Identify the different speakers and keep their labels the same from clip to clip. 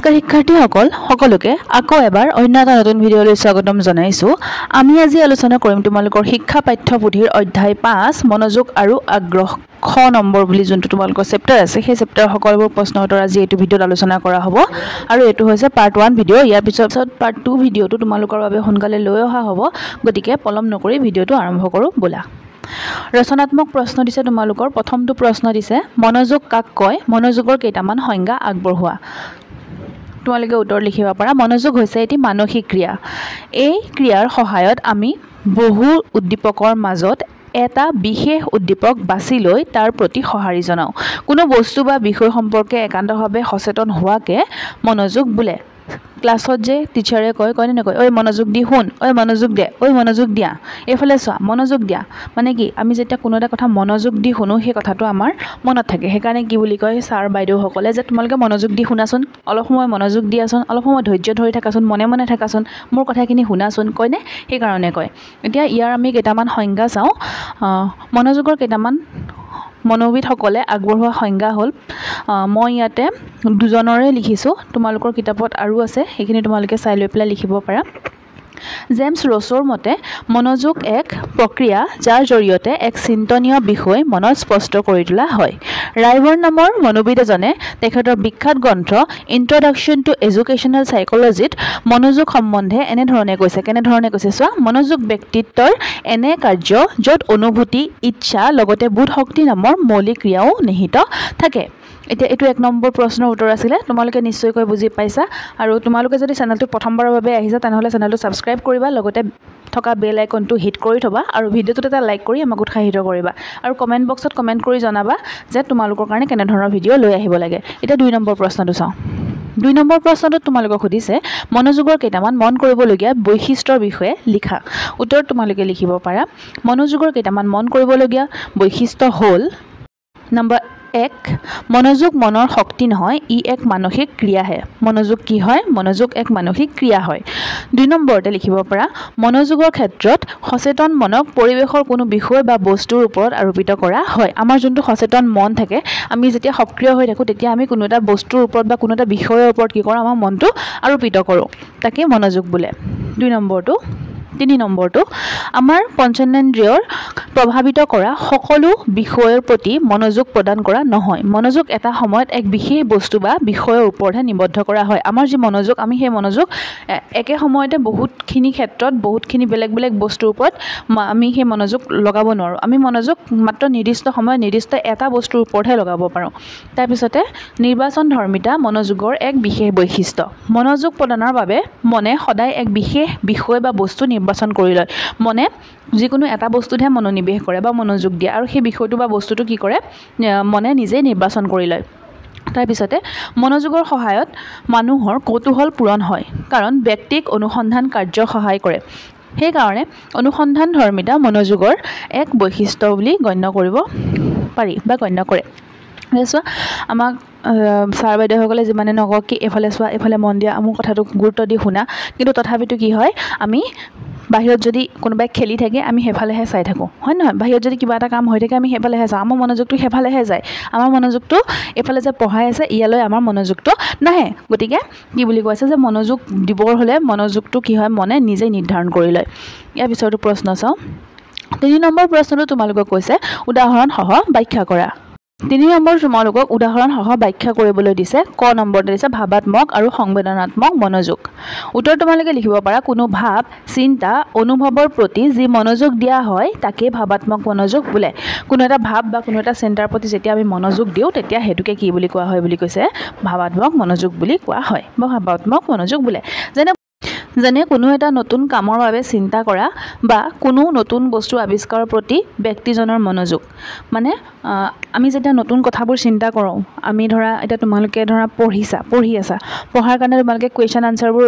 Speaker 1: নমস্কাৰ শিক্ষাৰ্থীসকল সকলোকে আকৌ এবাৰ অন্য এটা নতুন ভিডিঅ'লৈ স্বাগতম জনাইছো। আমি আজি আলোচনা কৰিম তোমালোকৰ শিক্ষা পাঠ্যপুথিৰ অধ্যায় 5 মনোযোগ আৰু আগ্ৰহ খ নম্বৰ বুলি যোনটো তোমালোকৰ চেপ্টাৰ আছে সেই চেপ্টাৰ সকলোবোৰ প্ৰশ্ন উত্তৰ আজি এইটো ভিডিঅ'ত আলোচনা কৰা হ'ব আৰু এইটো হৈছে পাৰ্ট 1 ভিডিঅ'। ইয়াৰ পিছত পাৰ্ট 2 ভিডিঅ'টো তোমালোকৰ বাবে সোনকালে লৈ অহা হ'ব, গতিকে পলম নকৰি ভিডিঅ'টো আৰম্ভ কৰোঁ ব'লা। ৰচনাত্মক প্ৰশ্ন দিছে তোমালোকৰ। প্ৰথমটো প্ৰশ্ন দিছে মনোযোগ কাক কয়, মনোযোগৰ কেইটামান সংজ্ঞা আগবঢ়োৱা। তোমালোকে উত্তৰ লিখিব পাৰা। মনোযোগ হৈছে এটি মানসিক ক্ৰিয়া। এই ক্ৰিয়াৰ সহায়ত আমি বহু উদ্দীপকৰ মাজত এটা বিশেষ উদ্দীপক বাছি লৈ তাৰ প্ৰতি সঁহাৰি জনাওঁ। কোনো বস্তু বা বিষয় সম্পৰ্কে একান্তভাৱে সচেতন হোৱাকে মনোযোগ বোলে। ক্লাছত যে টিচাৰে কয়নে নকয়, ঐ মনোযোগ দি শুন, ঐ মনোযোগ দে, ঐ মনোযোগ দিয়া, এইফালে চোৱা, মনোযোগ দিয়া। মানে কি, আমি যেতিয়া কোনো এটা কথা মনোযোগ দি শুনো সেই কথাটো আমাৰ মনত থাকে। সেইকাৰণে কি বুলি কয় ছাৰ বাইদেউসকলে যে তোমালোকে মনোযোগ দি শুনাচোন, অলপ সময় মনোযোগ দিয়াচোন, অলপ সময় ধৈৰ্য ধৰি থাকাচোন, মনে মনে থাকাচোন, মোৰ কথাখিনি শুনাচোন, কয়নে? সেইকাৰণে কয়। এতিয়া ইয়াৰ আমি কেইটামান সংজ্ঞা চাওঁ। মনোযোগৰ কেইটামান মনোবিদসকলে আগবঢ়োৱা সংজ্ঞা হ'ল, মই ইয়াতে দুজনৰে লিখিছোঁ, তোমালোকৰ কিতাপত আৰু আছে, সেইখিনি তোমালোকে চাই লৈ পেলাই লিখিব পাৰা। জেমছ ৰছৰ মতে মনোযোগ এক প্ৰক্ৰিয়া যাৰ জৰিয়তে এক চিন্তনীয় বিষয় মনত স্পষ্ট কৰি তোলা হয়। ৰাইবৰ্ণ নামৰ মনোবিদ এজনে তেখেতৰ বিখ্যাত গ্ৰন্থ ইন্ট্ৰডাকশ্যন টু এডুকেশ্যনেল চাইক'লজিত মনোযোগ সম্বন্ধে কেনেধৰণে কৈছে চোৱা। মনোযোগ ব্যক্তিত্বৰ এনে কাৰ্য য'ত অনুভূতি, ইচ্ছা লগতে বোধ শক্তি নামৰ মৌলিক ক্ৰিয়াও নিহিত থাকে। এতিয়া এইটো 1 নম্বৰ প্ৰশ্নৰ উত্তৰ আছিলে। তোমালোকে নিশ্চয়কৈ বুজি পাইছা আৰু তোমালোকে যদি চেনেলটো প্ৰথমবাৰৰ বাবে আহিছা তেনেহ'লে চেনেলটো ছাবস্ক্ৰাইব কৰিবা, লগতে থকা বেল আইকনটো হিট কৰি থবা আৰু ভিডিঅ'টোত এটা লাইক কৰি আমাক উৎসাহিত কৰিবা আৰু কমেণ্ট বক্সত কমেণ্ট কৰি জনাবা যে তোমালোকৰ কাৰণে কেনেধৰণৰ ভিডিঅ' লৈ আহিব লাগে। এতিয়া 2 নম্বৰ প্ৰশ্নটো চাওঁ। 2 নম্বৰ প্ৰশ্নটোত তোমালোকক সুধিছে মনোযোগৰ কেইটামান মন কৰিবলগীয়া বৈশিষ্ট্যৰ বিষয়ে লিখা। উত্তৰত তোমালোকে লিখিব পাৰা। মনোযোগৰ কেইটামান মন কৰিবলগীয়া বৈশিষ্ট্য হ'ল নম্বৰ 1, মনোযোগ মনৰ শক্তি নহয়, ই এক মানসিক ক্ৰিয়াহে। মনোযোগ কি হয়? মনোযোগ এক মানসিক ক্ৰিয়া হয়। 2 নম্বৰতে লিখিব পাৰা মনোযোগৰ ক্ষেত্ৰত সচেতন মনক পৰিৱেশৰ কোনো বিষয় বা বস্তুৰ ওপৰত আৰোপিত কৰা হয়। আমাৰ যোনটো সচেতন মন থাকে, আমি যেতিয়া সক্ৰিয় হৈ থাকোঁ তেতিয়া আমি কোনো এটা বস্তুৰ ওপৰত বা কোনো এটা বিষয়ৰ ওপৰত কি কৰোঁ, আমাৰ মনটো আৰোপিত কৰোঁ, তাকে মনোযোগ বোলে। 2 নম্বৰটো। 3 নম্বৰটো আমাৰ পঞ্চেন্দ্ৰিয়ৰ প্ৰভাৱিত কৰা সকলো বিষয়ৰ প্ৰতি মনোযোগ প্ৰদান কৰা নহয়। মনোযোগ এটা সময়ত এক বিশেষ বস্তু বা বিষয়ৰ ওপৰতহে নিবদ্ধ কৰা হয়। আমাৰ যি মনোযোগ, আমি সেই মনোযোগ একে সময়তে বহুতখিনি ক্ষেত্ৰত বহুতখিনি বেলেগ বেলেগ বস্তুৰ ওপৰত আমি সেই মনোযোগ লগাব নোৱাৰোঁ। আমি মনোযোগ মাত্ৰ নিৰ্দিষ্ট সময়ত নিৰ্দিষ্ট এটা বস্তুৰ ওপৰতহে লগাব পাৰোঁ। তাৰপিছতে নিৰ্বাচন ধৰ্মিতা মনোযোগৰ এক বিশেষ বৈশিষ্ট্য। মনোযোগ প্ৰদানৰ বাবে মনে সদায় এক বিশেষ বিষয় বা বস্তু নিৰ্বাচন কৰি লয়। মনে যিকোনো এটা বস্তুতহে মনোনিৱেশ কৰে বা মনোযোগ দিয়ে আৰু সেই বিষয়টো বা বস্তুটো কি কৰে, মনে নিজেই নিৰ্বাচন কৰি লয়। তাৰপিছতে মনোযোগৰ সহায়ত মানুহৰ কৌতূহল পূৰণ হয়, কাৰণ ব্যক্তিক অনুসন্ধান কাৰ্য সহায় কৰে। সেইকাৰণে অনুসন্ধান ধৰ্মিতা মনোযোগৰ এক বৈশিষ্ট্য বুলি গণ্য কৰিব পাৰি বা গণ্য কৰে। চোৱা, আমাক ছাৰ বাইদেউসকলে যিমানে নকওক কি এইফালে চোৱা, এইফালে মন দিয়া, মোৰ কথাটো গুৰুত্ব দি শুনা, কিন্তু তথাপিতো কি হয়, আমি বাহিৰত যদি কোনোবাই খেলি থাকে আমি সেইফালেহে চাই থাকোঁ, হয় নহয়? বাহিৰত যদি কিবা এটা কাম হৈ থাকে আমি সেইফালেহে চাওঁ, আমাৰ মনোযোগটো সেইফালেহে যায়। আমাৰ মনোযোগটো এইফালে যে পঢ়াই আছে ইয়ালৈ আমাৰ মনোযোগটো নাহে। গতিকে কি বুলি কৈছে যে মনোযোগ দিবৰ হ'লে মনোযোগটো কি হয়, মনে নিজেই নিৰ্ধাৰণ কৰি লয়। ইয়াৰ পিছতো প্ৰশ্ন চাওঁ। 3 নম্বৰ প্ৰশ্নটো তোমালোকক কৈছে উদাহৰণসহ ব্যাখ্যা কৰা। 3 নম্বৰ তোমালোকক উদাহৰণসহ ব্যাখ্যা কৰিবলৈ দিছে। ক নম্বৰতে দিছে ভাৱাত্মক আৰু সংবেদনাত্মক মনোযোগ। উত্তৰ তোমালোকে লিখিব পাৰা কোনো ভাৱ, চিন্তা, অনুভৱৰ প্ৰতি যি মনোযোগ দিয়া হয় তাকেই ভাৱাত্মক মনোযোগ বোলে। কোনো এটা ভাৱ বা কোনো এটা চিন্তাৰ প্ৰতি যেতিয়া আমি মনোযোগ দিওঁ তেতিয়া সেইটোকে কি বুলি কোৱা হয় বুলি কৈছে, ভাৱাত্মক মনোযোগ বুলি কোৱা হয় বা ভাৱাত্মক মনোযোগ বোলে। যেনে কোনো এটা নতুন কামৰ বাবে চিন্তা কৰা বা কোনো নতুন বস্তু আৱিষ্কাৰৰ প্ৰতি ব্যক্তিজনৰ মনোযোগ। মানে আমি যেতিয়া নতুন কথাবোৰ চিন্তা কৰোঁ, আমি ধৰা এতিয়া তোমালোকে ধৰা পঢ়ি আছা, পঢ়াৰ কাৰণে তোমালোকে কুৱেশ্যন আনচাৰবোৰ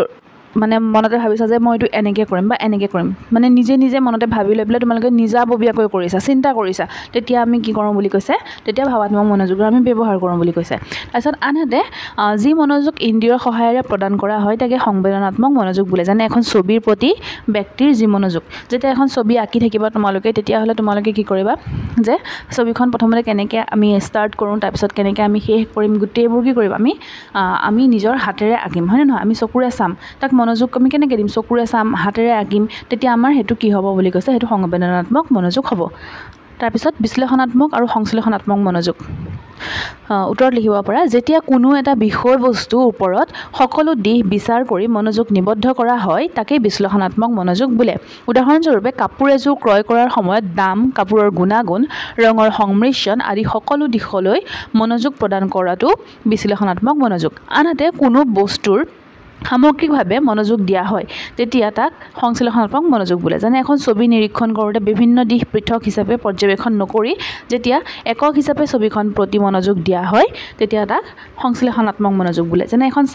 Speaker 1: মানে মনতে ভাবিছা যে মই এইটো এনেকৈ কৰিম বা এনেকৈ কৰিম, মানে নিজে নিজে মনতে ভাবি লৈ পেলাই তোমালোকে নিজাববীয়াকৈ কৰিছা, চিন্তা কৰিছা, তেতিয়া আমি কি কৰোঁ বুলি কৈছে, তেতিয়া ভাৱাত্মক মনোযোগৰ আমি ব্যৱহাৰ কৰোঁ বুলি কৈছে। তাৰপিছত আনহাতে যি মনোযোগ ইন্দ্ৰিয়ৰ সহায়েৰে প্ৰদান কৰা হয় তাকে সংবেদনাত্মক মনোযোগ বোলে। যেনে এখন ছবিৰ প্ৰতি ব্যক্তিৰ যি মনোযোগ, যেতিয়া এখন ছবি আঁকি থাকিবা তোমালোকে, তেতিয়াহ'লে তোমালোকে কি কৰিবা যে ছবিখন প্ৰথমতে কেনেকৈ আমি ষ্টাৰ্ট কৰোঁ, তাৰপিছত কেনেকৈ আমি শেষ কৰিম, গোটেইবোৰ কি কৰিম আমি নিজৰ হাতেৰে আঁকিম, হয়নে নহয়? আমি চকুৰে চাম, তাক মনোযোগ আমি কেনেকৈ দিম, চকুৰে চাম, হাতেৰে আঁকিম, তেতিয়া আমাৰ সেইটো কি হ'ব বুলি কৈছে, সেইটো সংবেদনাত্মক মনোযোগ হ'ব। তাৰপিছত বিশ্লেষণাত্মক আৰু সংশ্লেষণাত্মক মনোযোগ। উত্তৰত লিখিব পৰা, যেতিয়া কোনো এটা বিষয়বস্তুৰ ওপৰত সকলো দিশ বিচাৰ কৰি মনোযোগ নিবদ্ধ কৰা হয় তাকেই বিশ্লেষণাত্মক মনোযোগ বোলে। উদাহৰণস্বৰূপে কাপোৰ এযোৰ ক্ৰয় কৰাৰ সময়ত দাম, কাপোৰৰ গুণাগুণ, ৰঙৰ সংমিশ্ৰণ আদি সকলো দিশলৈ মনোযোগ প্ৰদান কৰাটো বিশ্লেষণাত্মক মনোযোগ। আনহাতে কোনো বস্তুৰ সামগ্ৰিকভাৱে মনোযোগ দিয়া হয় তেতিয়া তাক সংশ্লেষণাত্মক মনোযোগ বোলে। যেনে এখন ছবি নিৰীক্ষণ কৰোঁতে বিভিন্ন দিশ পৃথক হিচাপে পৰ্যবেক্ষণ নকৰি যেতিয়া একক হিচাপে ছবিখন প্ৰতি মনোযোগ দিয়া হয় তেতিয়া তাক সংশ্লেষণাত্মক মনোযোগ বোলে। যেনে এখন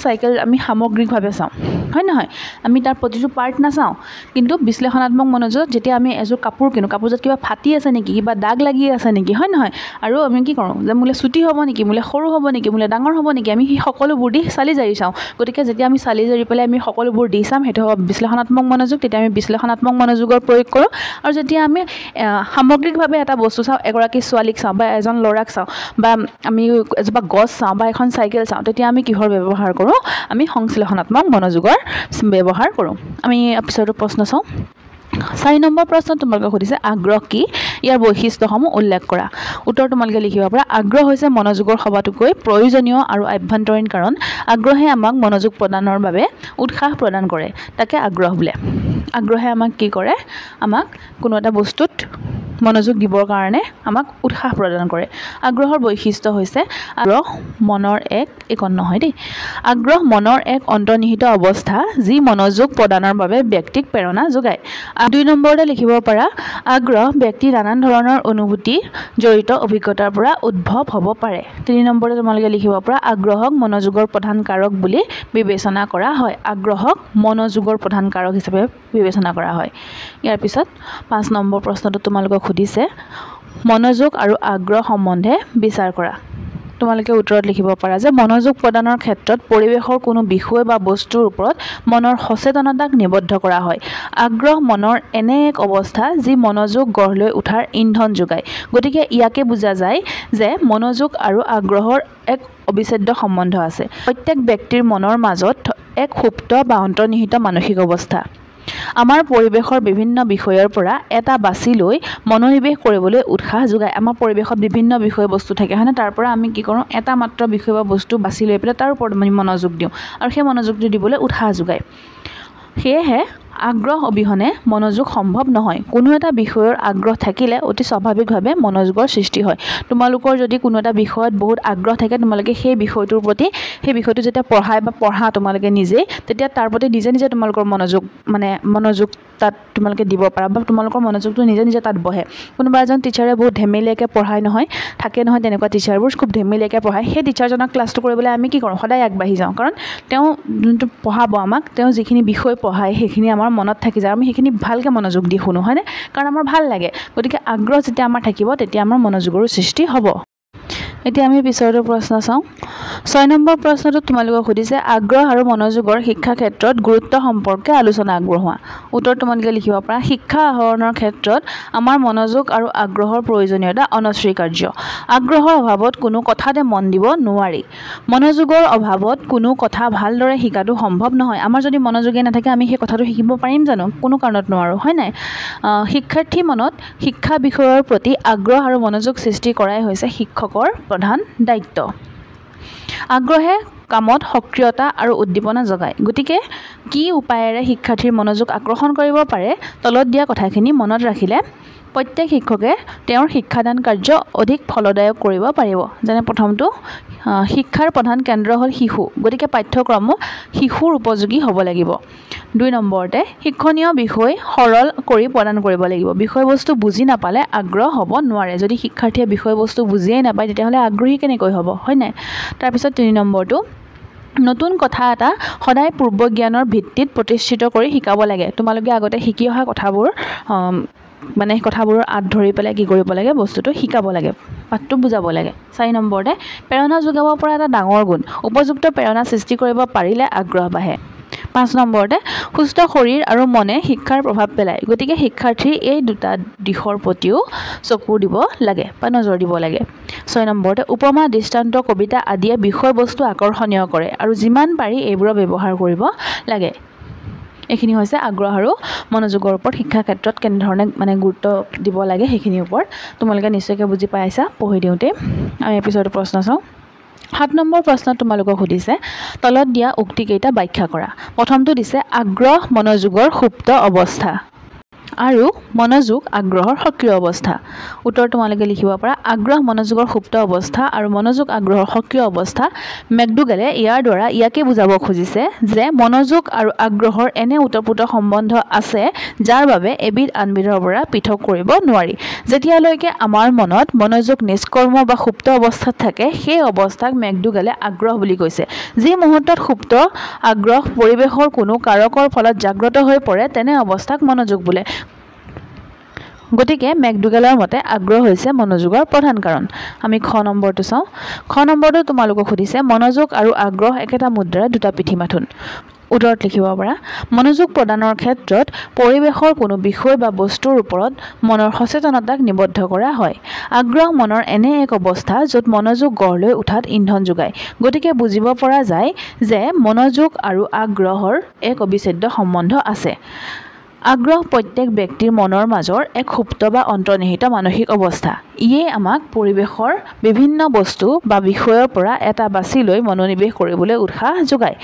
Speaker 1: চাইকেল আমি সামগ্ৰিকভাৱে চাওঁ, হয় নহয়? আমি তাৰ প্ৰতিটো পাৰ্ট নাচাওঁ, কিন্তু বিশ্লেষণাত্মক মনোযোগ যেতিয়া আমি এযোৰ কাপোৰ কিনো, কাপোৰযোৰত কিবা ফাটি আছে নেকি, কিবা দাগ লাগি আছে নেকি, হয় নহয়? আৰু আমি কি কৰোঁ যে মোলে চুটি হ'ব নেকি, মোলে সৰু হ'ব নেকি, মোলে ডাঙৰ হ'ব নেকি, আমি সেই সকলোবোৰ দিশ চালি জাৰি চাওঁ। গতিকে যেতিয়া আমি চালি জাৰি পেলাই আমি সকলোবোৰ দি চাম, সেইটো হ'ব বিশ্লেষণাত্মক মনোযোগ। তেতিয়া আমি বিশ্লেষণাত্মক মনোযোগৰ প্ৰয়োগ কৰোঁ। আৰু যেতিয়া আমি সামগ্ৰিকভাৱে এটা বস্তু চাওঁ, এগৰাকী ছোৱালীক চাওঁ বা এজন ল'ৰাক চাওঁ বা আমি এজোপা গছ চাওঁ বা এখন চাইকেল চাওঁ, তেতিয়া আমি কিহৰ ব্যৱহাৰ কৰোঁ, আমি সংশ্লেষণাত্মক মনোযোগৰ ব্যৱহাৰ কৰোঁ। আমি পিছৰটো প্ৰশ্ন চাওঁ। 4 নম্বৰ প্ৰশ্ন তোমালোকে সুধিছে আগ্ৰহ কি, ইয়াৰ বৈশিষ্ট্যসমূহ উল্লেখ কৰা। উত্তৰ তোমালোকে লিখিব পৰা, আগ্ৰহ হৈছে মনোযোগৰ সবাতোকৈ প্ৰয়োজনীয় আৰু আভ্যন্তৰীণ কাৰণ। আগ্ৰহে আমাক মনোযোগ প্ৰদানৰ বাবে উৎসাহ প্ৰদান কৰে, তাকে আগ্ৰহ বোলে। আগ্ৰহে আমাক কি কৰে, আমাক কোনো এটা বস্তুত মনোযোগ দিবৰ কাৰণে আমাক উৎসাহ প্ৰদান কৰে। আগ্ৰহৰ বৈশিষ্ট্য হৈছে আগ্ৰহ মনৰ এক অন্তৰ্নিহিত অৱস্থা যি মনোযোগ প্ৰদানৰ বাবে ব্যক্তিক প্ৰেৰণা যোগায়। 2 নম্বৰতে লিখিব পৰা, আগ্ৰহ ব্যক্তিৰ নানান ধৰণৰ অনুভূতি জড়িত অভিজ্ঞতাৰ পৰা উদ্ভৱ হ'ব পাৰে। 3 নম্বৰতে তোমালোকে লিখিব পৰা, আগ্ৰহক মনোযোগৰ প্ৰধান কাৰক বুলি বিবেচনা কৰা হয়। আগ্ৰহক মনোযোগৰ প্ৰধান কাৰক হিচাপে বিবেচনা কৰা হয়। ইয়াৰ পিছত 5 নম্বৰ প্ৰশ্নটো তোমালোকক সুধিছে মনোযোগ আৰু আগ্ৰহ সম্বন্ধে বিচাৰ কৰা। তোমালোকে উত্তৰত লিখিব পাৰা যে মনোযোগ প্ৰদানৰ ক্ষেত্ৰত পৰিৱেশৰ কোনো বিষয় বা বস্তুৰ ওপৰত মনৰ সচেতনতাক নিবদ্ধ কৰা হয়। আগ্ৰহ মনৰ এনে এক অৱস্থা যি মনোযোগ গঢ় লৈ উঠাৰ ইন্ধন যোগায়। গতিকে ইয়াকে বুজা যায় যে মনোযোগ আৰু আগ্ৰহৰ এক অবিচ্ছেদ্য সম্বন্ধ আছে। প্ৰত্যেক ব্যক্তিৰ মনৰ মাজত এক সুপ্ত বা অন্তৰ্নিহিত মানসিক অৱস্থা আমাৰ পৰিৱেশৰ বিভিন্ন বিষয়ৰ পৰা এটা বাছি লৈ মনোনিৱেশ কৰিবলৈ উৎসাহ যোগায়। আমাৰ পৰিৱেশত বিভিন্ন বিষয়বস্তু থাকে, হয়নে? তাৰ পৰা আমি কি কৰোঁ, এটা মাত্ৰ বিষয় বা বস্তু বাছি লৈ পেলাই তাৰ ওপৰত আমি মনোযোগ দিওঁ আৰু সেই মনোযোগটো দিবলৈ উৎসাহ যোগায়। সেয়েহে আগ্ৰহ অবিহনে মনোযোগ সম্ভৱ নহয়। কোনো এটা বিষয়ৰ আগ্ৰহ থাকিলে অতি স্বাভাৱিকভাৱে মনোযোগৰ সৃষ্টি হয়। তোমালোকৰ যদি কোনো এটা বিষয়ত বহুত আগ্ৰহ থাকে, তোমালোকে সেই বিষয়টোৰ প্ৰতি সেই বিষয়টো যেতিয়া পঢ়া তোমালোকে নিজেই, তেতিয়া তাৰ প্ৰতি নিজে নিজে তোমালোকৰ মনোযোগ তাত তোমালোকে দিব পাৰা বা তোমালোকৰ মনোযোগটো নিজে নিজে তাত বহে। কোনোবা এজন টিচাৰে বহুত ধেমেলীয়াকৈ পঢ়ায় নহয়, থাকে নহয় তেনেকুৱা টিচাৰবোৰ খুব ধেমেলীয়াকৈ পঢ়ায়। সেই টিচাৰজনক ক্লাছটো কৰিবলৈ আমি কি কৰোঁ, সদায় আগবাঢ়ি যাওঁ, কাৰণ তেওঁ যোনটো পঢ়াব আমাক, তেওঁ যিখিনি বিষয় পঢ়ায় সেইখিনি আমাৰ মনত থাকি যায়, আমি সেইখিনি ভালকৈ মনোযোগ দি শুনো, হয়নে? কাৰণ আমাৰ ভাল লাগে। গতিকে আগ্ৰহ যেতিয়া আমাৰ থাকিব তেতিয়া আমাৰ মনোযোগৰো সৃষ্টি হ'ব। এতিয়া আমি পিছৰটো প্ৰশ্ন চাওঁ। 6 নম্বৰ প্ৰশ্নটো তোমালোকক সুধিছে আগ্ৰহ আৰু মনোযোগৰ শিক্ষা ক্ষেত্ৰত গুৰুত্ব সম্পৰ্কে আলোচনা আগবঢ়োৱা। উত্তৰ তোমালোকে লিখিব পৰা, শিক্ষা আহৰণৰ ক্ষেত্ৰত আমাৰ মনোযোগ আৰু আগ্ৰহৰ প্ৰয়োজনীয়তা অনস্বীকাৰ্য। আগ্ৰহৰ অভাৱত কোনো কথাতে মন দিব নোৱাৰি। মনোযোগৰ অভাৱত কোনো কথা ভালদৰে শিকাটো সম্ভৱ নহয়। আমাৰ যদি মনোযোগেই নাথাকে আমি সেই কথাটো শিকিব পাৰিম জানো? কোনো কাৰণত নোৱাৰোঁ, হয় নাই? শিক্ষাৰ্থী মনত শিক্ষা বিষয়ৰ প্ৰতি আগ্ৰহ আৰু মনোযোগ সৃষ্টি কৰাই হৈছে শিক্ষকৰ প্ৰধান দায়িত্ব। আগ্ৰহে কামত সক্ৰিয়তা আৰু উদ্দীপনা জগায়। গতিকে কি উপায়েৰে শিক্ষাৰ্থীৰ মনোযোগ আকৰ্ষণ কৰিব পাৰে, তলত দিয়া কথাখিনি মনত ৰাখিলে প্ৰত্যেক শিক্ষকে তেওঁৰ শিক্ষাদান কাৰ্য অধিক ফলদায়ক কৰিব পাৰিব। যেনে প্ৰথমটো, শিক্ষাৰ প্ৰধান কেন্দ্ৰ হ'ল শিশু, গতিকে পাঠ্যক্ৰমো শিশুৰ উপযোগী হ'ব লাগিব। 2 নম্বৰতে, শিক্ষণীয় বিষয় সৰল কৰি প্ৰদান কৰিব লাগিব। বিষয়বস্তু বুজি নাপালে আগ্ৰহ হ'ব নোৱাৰে। যদি শিক্ষাৰ্থীয়ে বিষয়বস্তু বুজিয়েই নাপায় তেতিয়াহ'লে আগ্ৰহী কেনেকৈ হ'ব, হয় নাই? তাৰপিছত 3 নম্বৰটো, নতুন কথা এটা সদায় পূৰ্ব জ্ঞানৰ ভিত্তিত প্ৰতিষ্ঠিত কৰি শিকাব লাগে তোমালোকে আগতে শিকি অহা কথাবোৰ মানে কথাবোৰৰ আঁত ধৰি পেলাই কি কৰিব লাগে বস্তুটো শিকাব লাগে পাঠটো বুজাব লাগে 4 নম্বৰতে প্ৰেৰণা যোগাব পৰা এটা ডাঙৰ গুণ উপযুক্ত প্ৰেৰণা সৃষ্টি কৰিব পাৰিলে আগ্ৰহ বাঢ়ে 5 নম্বৰতে সুস্থ শৰীৰ আৰু মনে শিক্ষাৰ প্ৰভাৱ পেলায় গতিকে শিক্ষাৰ্থীৰ এই দুটা দিশৰ প্ৰতিও চকু দিব লাগে বা নজৰ দিব লাগে 6 নম্বৰতে উপমা দৃষ্টান্ত কবিতা আদিয়ে বিষয়বস্তু আকৰ্ষণীয় কৰে আৰু যিমান পাৰি এইবোৰ ব্যৱহাৰ কৰিব লাগে এইখিনি হৈছে আগ্ৰহ আৰু মনোযোগৰ ওপৰত শিক্ষা ক্ষেত্ৰত কেনে ধৰণে মানে গুৰুত্ব দিব লাগে সেইখিনিৰ ওপৰত তোমালোকে নিশ্চয়কৈ বুজি পাইছা পঢ়ি দিওঁতে আমি এপিছডৰ প্ৰশ্ন চাওঁ 7 নম্বৰ প্ৰশ্ন তোমালোকক সুধিছে তলত দিয়া উক্তি কেইটা ব্যাখ্যা কৰা প্ৰথমটো দিছে আগ্ৰহ মনোযোগৰ সুপ্ত অৱস্থা আৰু মনোযোগ আগ্ৰহৰ সক্ৰিয় অৱস্থা উত্তৰ তোমালোকে লিখিব পাৰা আগ্ৰহ মনোযোগৰ সুপ্ত অৱস্থা আৰু মনোযোগ আগ্ৰহৰ সক্ৰিয় অৱস্থা মেকডুগালে ইয়াৰ দ্বাৰা ইয়াকে বুজাব খুজিছে যে মনোযোগ আৰু আগ্ৰহৰ এনে ওতঃপ্ৰোত সম্বন্ধ আছে যাৰ বাবে এবিধ আনবিধৰ পৰা পৃথক কৰিব নোৱাৰি যেতিয়ালৈকে আমাৰ মনত মনোযোগ নিষ্কৰ্ম বা সুপ্ত অৱস্থাত থাকে সেই অৱস্থাক মেকডুগালে আগ্ৰহ বুলি কৈছে যি মুহূৰ্তত সুপ্ত আগ্ৰহ পৰিৱেশৰ কোনো কাৰকৰ ফলত জাগ্ৰত হৈ পৰে তেনে অৱস্থাক মনোযোগ বোলে গতিকে মেকডুগালৰ মতে আগ্ৰহ হৈছে মনোযোগৰ প্ৰধান কাৰণ আমি খ নম্বৰটো চাওঁ খ নম্বৰটো তোমালোকক সুধিছে মনোযোগ আৰু আগ্ৰহ একেটা মুদ্ৰাৰ দুটা পিঠিমাথোন উত্তৰত লিখিব পাৰা মনোযোগ প্ৰদানৰ ক্ষেত্ৰত পৰিৱেশৰ কোনো বিষয় বা বস্তুৰ ওপৰত মনৰ সচেতনতাক নিবদ্ধ কৰা হয় আগ্ৰহ মনৰ এনে এক অৱস্থা য'ত মনোযোগ গঢ় লৈ উঠাত ইন্ধন যোগায় গতিকে বুজিব পৰা যায় যে মনোযোগ আৰু আগ্ৰহৰ এক অবিচ্ছেদ্য সম্বন্ধ আছে আগ্ৰহ প্ৰত্যেক ব্যক্তিৰ মনৰ মাজৰ এক সুপ্ত বা অন্তৰ্নিহিত মানসিক অৱস্থা ইয়ে আমাক পৰিৱেশৰ বিভিন্ন বস্তু বা বিষয়ৰ পৰা এটা বাছি লৈ মনোনিৱেশ কৰিবলৈ উৎসাহ যোগায়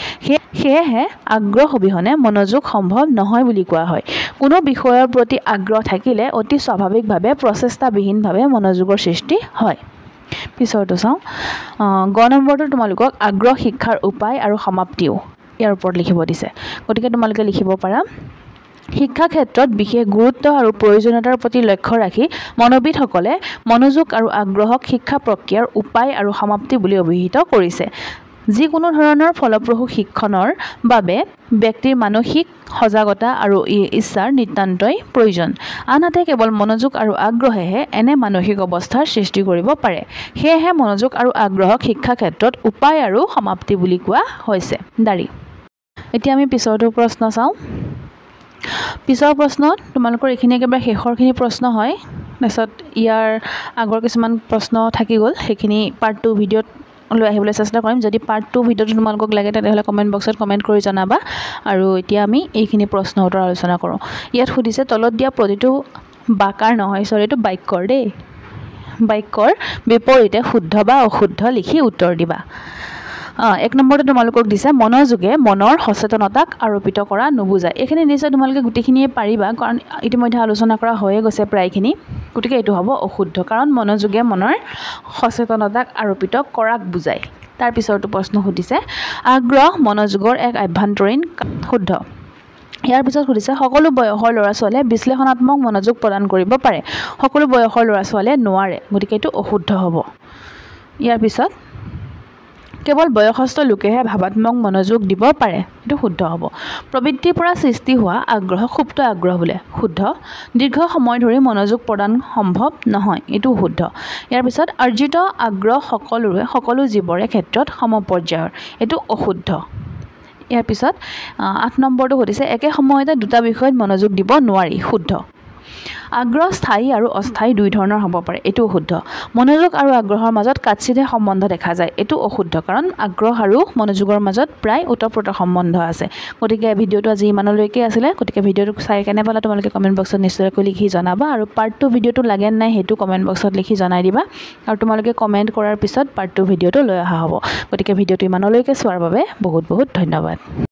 Speaker 1: সেয়েহে আগ্ৰহ অবিহনে মনোযোগ সম্ভৱ নহয় বুলি কোৱা হয় কোনো বিষয়ৰ প্ৰতি আগ্ৰহ থাকিলে অতি স্বাভাৱিকভাৱে প্ৰচেষ্টাবিহীনভাৱে মনোযোগৰ সৃষ্টি হয় পিছৰটো চাওঁ গ নম্বৰটো তোমালোকক আগ্ৰহ শিক্ষাৰ উপায় আৰু সমাপ্তিও ইয়াৰ ওপৰত লিখিব দিছে গতিকে তোমালোকে লিখিব পাৰা শিক্ষা ক্ষেত্ৰত বিশেষ গুৰুত্ব আৰু প্ৰয়োজনীয়তাৰ প্ৰতি লক্ষ্য ৰাখি মনোবিদসকলে মনোযোগ আৰু আগ্ৰহক শিক্ষা প্ৰক্ৰিয়াৰ উপায় আৰু সমাপ্তি বুলি অভিহিত কৰিছে যিকোনো ধৰণৰ ফলপ্ৰসূ শিক্ষণৰ বাবে ব্যক্তিৰ মানসিক সজাগতা আৰু ইচ্ছাৰ নিতান্তই প্ৰয়োজন আনহাতে কেৱল মনোযোগ আৰু আগ্ৰহেহে এনে মানসিক অৱস্থাৰ সৃষ্টি কৰিব পাৰে সেয়েহে মনোযোগ আৰু আগ্ৰহক শিক্ষা ক্ষেত্ৰত উপায় আৰু সমাপ্তি বুলি কোৱা হৈছে দাৰি এতিয়া আমি পিছৰটো প্ৰশ্ন চাওঁ পিছৰ প্ৰশ্নত তোমালোকৰ এইখিনি একেবাৰে শেষৰখিনি প্ৰশ্ন হয় তাৰপিছত ইয়াৰ আগৰ কিছুমান প্ৰশ্ন থাকি গ'ল সেইখিনি পাৰ্ট 2 ভিডিঅ'ত লৈ আহিবলৈ চেষ্টা কৰিম যদি পাৰ্ট 2 ভিডিঅ'টো তোমালোকক লাগে তেতিয়াহ'লে কমেণ্ট বক্সত কমেণ্ট কৰি জনাবা আৰু এতিয়া আমি এইখিনি প্ৰশ্ন উত্তৰ আলোচনা কৰোঁ ইয়াত সুধিছে তলত দিয়া প্ৰতিটো বাকাৰ নহয় এইটো বাক্যৰ দেই বাক্যৰ বিপৰীতে শুদ্ধ বা অশুদ্ধ লিখি উত্তৰ দিবা 1 নম্বৰতে তোমালোকক দিছে মনোযোগে মনৰ সচেতনতাক আৰোপিত কৰা নুবুজায় এইখিনি নিশ্চয় তোমালোকে গোটেইখিনিয়ে পাৰিবা কাৰণ ইতিমধ্যে আলোচনা কৰা হৈয়ে গৈছে প্ৰায়খিনি গতিকে এইটো হ'ব অশুদ্ধ কাৰণ মনোযোগে মনৰ সচেতনতাক আৰোপিত কৰাক বুজায় তাৰ পিছৰটো প্ৰশ্ন সুধিছে আগ্ৰহ মনোযোগৰ এক আভ্যন্তৰীণ শুদ্ধ ইয়াৰ পিছত সুধিছে সকলো বয়সৰ ল'ৰা ছোৱালীয়ে বিশ্লেষণাত্মক মনোযোগ প্ৰদান কৰিব পাৰে সকলো বয়সৰ ল'ৰা ছোৱালীয়ে নোৱাৰে গতিকে এইটো অশুদ্ধ হ'ব ইয়াৰ পিছত কেৱল বয়সস্থ লোকেহে ভাবাত্মক মনোযোগ দিব পাৰে এইটো শুদ্ধ হ'ব প্ৰবৃত্তিৰ পৰা সৃষ্টি হোৱা আগ্ৰহ সুপ্ত আগ্ৰহ বোলে শুদ্ধ দীৰ্ঘ সময় ধৰি মনোযোগ প্ৰদান সম্ভৱ নহয় এইটো শুদ্ধ ইয়াৰ পিছত অৰ্জিত আগ্ৰহ সকলো জীৱৰে ক্ষেত্ৰত সমপৰ্যায়ৰ এইটো অশুদ্ধ ইয়াৰ পিছত 8 নম্বৰটো সুধিছে একে সময়তে দুটা বিষয়ত মনোযোগ দিব নোৱাৰি শুদ্ধ আগ্ৰহ স্থায়ী আৰু অস্থায়ী দুই ধৰণৰ হ'ব পাৰে এইটো শুদ্ধ মনোযোগ আৰু আগ্ৰহৰ মাজত কাটছিধে সম্বন্ধ দেখা যায় এইটো অশুদ্ধ কাৰণ আগ্ৰহ আৰু মনোযোগৰ মাজত প্ৰায় ওতঃপ্ৰোত সম্বন্ধ আছে গতিকে ভিডিঅ'টো আজি ইমানলৈকে আছিলে গতিকে ভিডিঅ'টো চাই কেনে পালা তোমালোকে কমেণ্ট বক্সত নিশ্চয়কৈ লিখি জনাবা আৰু পাৰ্ট 2 ভিডিঅ'টো লাগে নাই সেইটো কমেণ্ট বক্সত লিখি জনাই দিবা আৰু তোমালোকে কমেণ্ট কৰাৰ পিছত পাৰ্ট 2 ভিডিঅ'টো লৈ অহা হ'ব গতিকে ভিডিঅ'টো ইমানলৈকে চোৱাৰ বাবে বহুত বহুত ধন্যবাদ